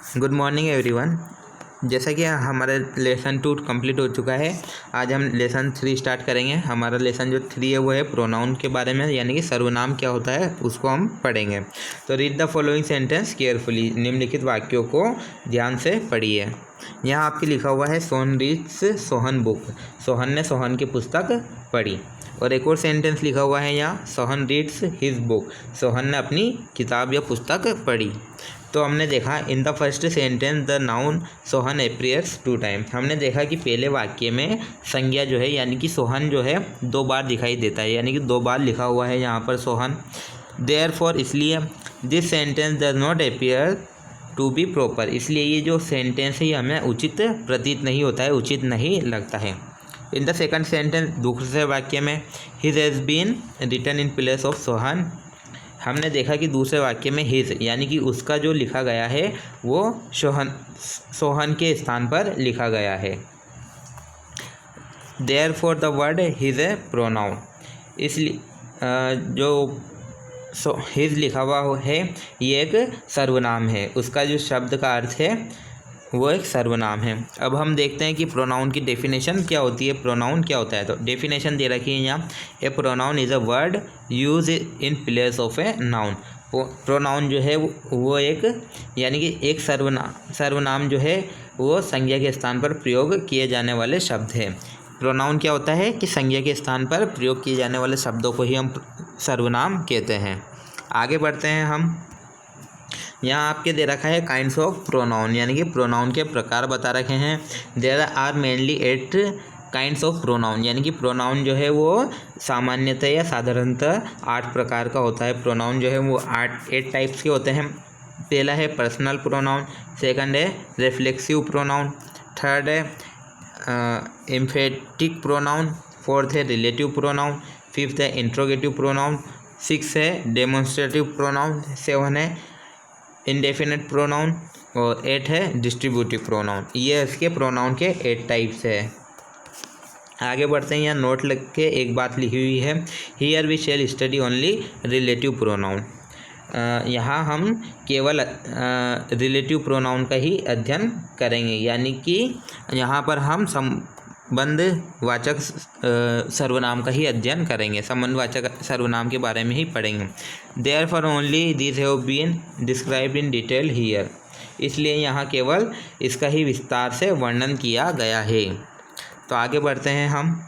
Good morning everyone. जैसा कि हमारा लेसन 2 कंप्लीट हो चुका है, आज हम लेसन 3 स्टार्ट करेंगे। हमारा लेसन जो 3 है वो है प्रोनाउन के बारे में, यानी कि सर्वनाम क्या होता है उसको हम पढ़ेंगे। तो read the following sentence carefully, निम्नलिखित वाक्यों को ध्यान से पढ़िए। यहाँ आपके लिखा हुआ है सोहन रीड्स सोहन बुक, सोहन ने सोहन की पुस्तक पढ़ी। और एक और सेंटेंस लिखा हुआ है यहाँ, Sohan reads his book, Sohan ने अपनी किताब या पुस्तक पढ़ी। तो हमने देखा in the first sentence the noun Sohan appears 2 times. हमने देखा कि पहले वाक्य में संज्ञा जो है यानी कि सोहन जो है 2 बार दिखाई देता है, यानी कि 2 बार लिखा हुआ है यहाँ पर सोहन। देयरफॉर इसलिए this sentence does not appear to be proper, इसलिए ये जो सेंटेंस है ये हमें उचित प्रतीत नहीं होता है, उचित नहीं लगता है। इन द सेकंड सेंटेंस दूसरे वाक्य में his has been written in place of Sohan, हमने देखा कि दूसरे वाक्य में हिज यानी कि उसका जो लिखा गया है वो सोहन के स्थान पर लिखा गया है। Therefore the word his A pronoun, इसलिए जो हिज लिखा हुआ है ये एक सर्वनाम है, उसका जो शब्द का अर्थ है वो एक सर्वनाम है। अब हम देखते हैं कि प्रोनाउन की डेफिनेशन क्या होती है, प्रोनाउन क्या होता है। तो डेफिनेशन दे रखी है यहाँ, a pronoun is a word use in place of a noun. Pronoun जो है वो एक यानी कि एक सर्वनाम जो है वो संज्ञा के स्थान पर प्रयोग किए जाने वाले शब्द है। प्रोनाउन क्या होता है कि संज्ञा के स्थान पर प्रयोग किए जाने वाले शब्दों को ही हम सर्वनाम कहते हैं। आगे बढ़ते हैं हम। यहाँ आपके दे रखा है काइंड्स ऑफ प्रोनाउन, यानी कि प्रोनाउन के प्रकार बता रखे हैं। There are mainly 8 kinds of pronoun, यानी कि प्रोनाउन जो है वो सामान्यतः या साधारणतः 8 प्रकार का होता है। प्रोनाउन जो है वो 8 टाइप्स के होते हैं। पहला है पर्सनल प्रोनाउन, सेकंड है रिफ्लेक्सिव प्रोनाउन, थर्ड है एम्फेटिक प्रोनाउन, फोर्थ है रिलेटिव प्रोनाउन, फिफ्थ है इंट्रोगेटिव प्रोनाउन, सिक्स है डेमोन्स्ट्रेटिव प्रोनाउन, 7 है इंडेफिनिट प्रोनाउन और 8 है डिस्ट्रीब्यूटिव प्रोनाउन। ये इसके प्रोनाउन के 8 टाइप्स है। आगे बढ़ते हैं। यहाँ नोट लग के एक बात लिखी हुई है, here we shall study only relative pronoun. यहाँ हम केवल रिलेटिव प्रोनाउन का ही अध्ययन करेंगे, यानी कि यहाँ पर हम संबंधवाचक सर्वनाम का ही अध्ययन करेंगे, संबंधवाचक सर्वनाम के बारे में ही पढ़ेंगे। Therefore only these have been described in detail here, इसलिए यहाँ केवल इसका ही विस्तार से वर्णन किया गया है। तो आगे बढ़ते हैं हम।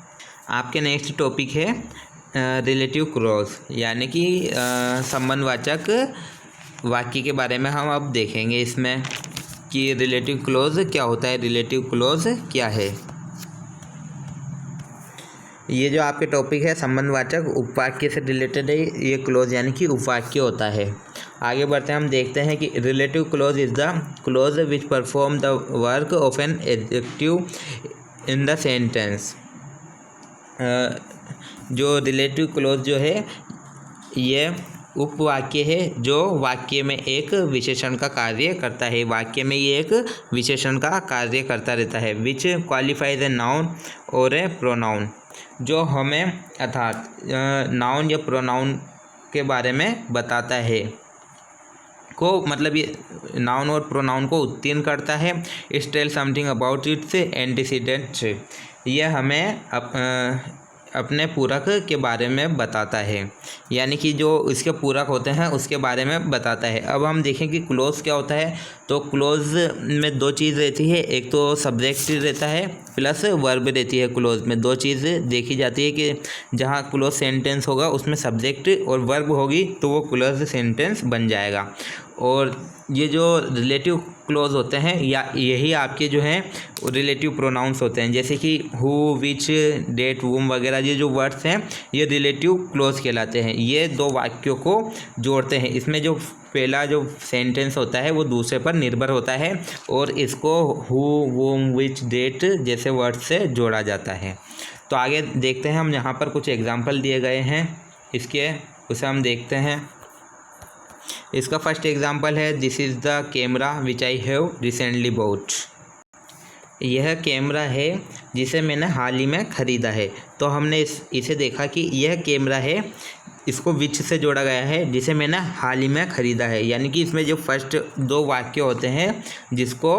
आपके नेक्स्ट टॉपिक है रिलेटिव क्लॉज, यानी कि संबंधवाचक वाक्य के बारे में हम अब देखेंगे इसमें कि रिलेटिव क्लॉज क्या होता है, रिलेटिव क्लॉज क्या है। ये जो आपके टॉपिक है संबंधवाचक उपवाक्य से रिलेटेड है, ये क्लॉज यानी कि उपवाक्य होता है। आगे बढ़ते हैं, हम देखते हैं कि relative clause is the clause which perform the work of an adjective in the sentence. जो रिलेटिव क्लॉज जो है ये उपवाक्य है जो वाक्य में एक विशेषण का कार्य करता है, वाक्य में ये एक विशेषण का कार्य करता रहता है। विच क्वालिफाइज ए नाउन और ए प्रोनाउन, जो हमें अर्थात नाउन या प्रोनाउन के बारे में बताता है, को मतलब ये नाउन और प्रोनाउन को उत्तीर्ण करता है। It tell something about its antecedents, यह हमें अपने पूरक के बारे में बताता है, यानी कि जो इसके पूरक होते हैं उसके बारे में बताता है। अब हम देखें कि क्लोज क्या होता है। तो क्लोज में 2 चीज़ रहती है, एक तो सब्जेक्ट रहता है प्लस वर्ब रहती है। क्लोज में 2 चीज़ें देखी जाती है कि जहाँ क्लोज सेंटेंस होगा उसमें सब्जेक्ट और वर्ब होगी तो वो क्लोज सेंटेंस बन जाएगा। और ये जो रिलेटिव क्लॉज होते हैं या यही आपके जो हैं रिलेटिव प्रोनाउंस होते हैं, जैसे कि हु, विच, डेट, वूम वगैरह ये जो वर्ड्स हैं ये रिलेटिव क्लॉज कहलाते हैं। ये 2 वाक्यों को जोड़ते हैं। इसमें जो पहला जो सेंटेंस होता है वो दूसरे पर निर्भर होता है और इसको हु, वूम, विच, डेट जैसे वर्ड से जोड़ा जाता है। तो आगे देखते हैं हम, यहाँ पर कुछ एग्जाम्पल दिए गए हैं इसके, उसे हम देखते हैं। इसका फर्स्ट एग्जाम्पल है, this is the camera which I have recently bot. यह कैमरा है जिसे मैंने हाल ही में ख़रीदा है। तो हमने इसे देखा कि यह कैमरा है इसको विच से जोड़ा गया है, जिसे मैंने हाल ही में ख़रीदा है। यानी कि इसमें जो फर्स्ट 2 वाक्य होते हैं जिसको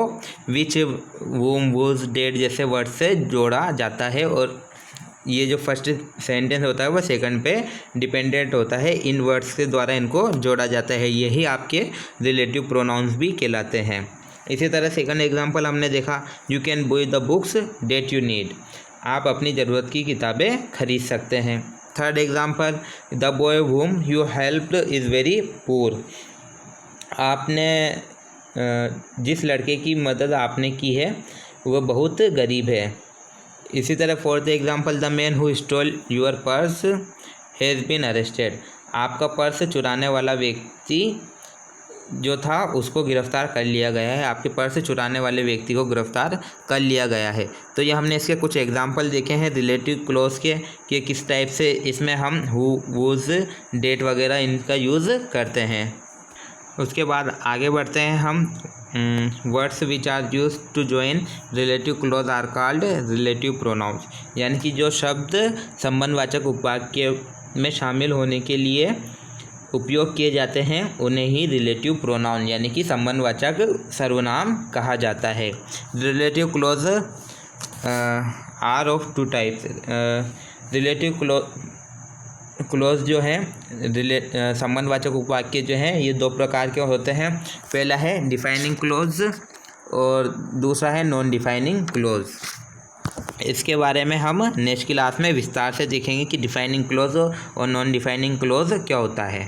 विच, वूम, वूज, डेट जैसे वर्ड से जोड़ा जाता है, और ये जो फर्स्ट सेंटेंस होता है वो सेकंड पे डिपेंडेंट होता है। इन वर्ड्स के द्वारा इनको जोड़ा जाता है। यही आपके रिलेटिव प्रोनाउंस भी कहलाते हैं। इसी तरह सेकंड एग्जांपल हमने देखा, you can buy the books that you need. आप अपनी ज़रूरत की किताबें खरीद सकते हैं। Third example, the boy whom you helped is very poor. आपने जिस लड़के की मदद आपने की है वह बहुत गरीब है। इसी तरह fourth example, the man who stole your purse has been arrested. आपका पर्स चुराने वाला व्यक्ति जो था उसको गिरफ़्तार कर लिया गया है। आपके पर्स चुराने वाले व्यक्ति को गिरफ़्तार कर लिया गया है। तो ये हमने इसके कुछ एग्जांपल देखे हैं रिलेटिव क्लोज के, कि किस टाइप से इसमें हम हु, वुज, डेट वगैरह इनका यूज़ करते हैं। उसके बाद आगे बढ़ते हैं हम। Words which are use to join relative clause are called relative pronouns. यानी कि जो शब्द संबंधवाचक उपवाक्य में शामिल होने के लिए उपयोग किए जाते हैं उन्हें ही रिलेटिव प्रोनाउन यानी कि संबंधवाचक सर्वनाम कहा जाता है। Relative clause are of 2 types. Relative clause जो है संबंधवाचक उपवाक्य जो हैं ये 2 प्रकार के होते हैं। पहला है डिफाइनिंग क्लोज और दूसरा है नॉन डिफाइनिंग क्लोज। इसके बारे में हम नेक्स्ट क्लास में विस्तार से देखेंगे कि डिफाइनिंग क्लोज और नॉन डिफाइनिंग क्लोज क्या होता है।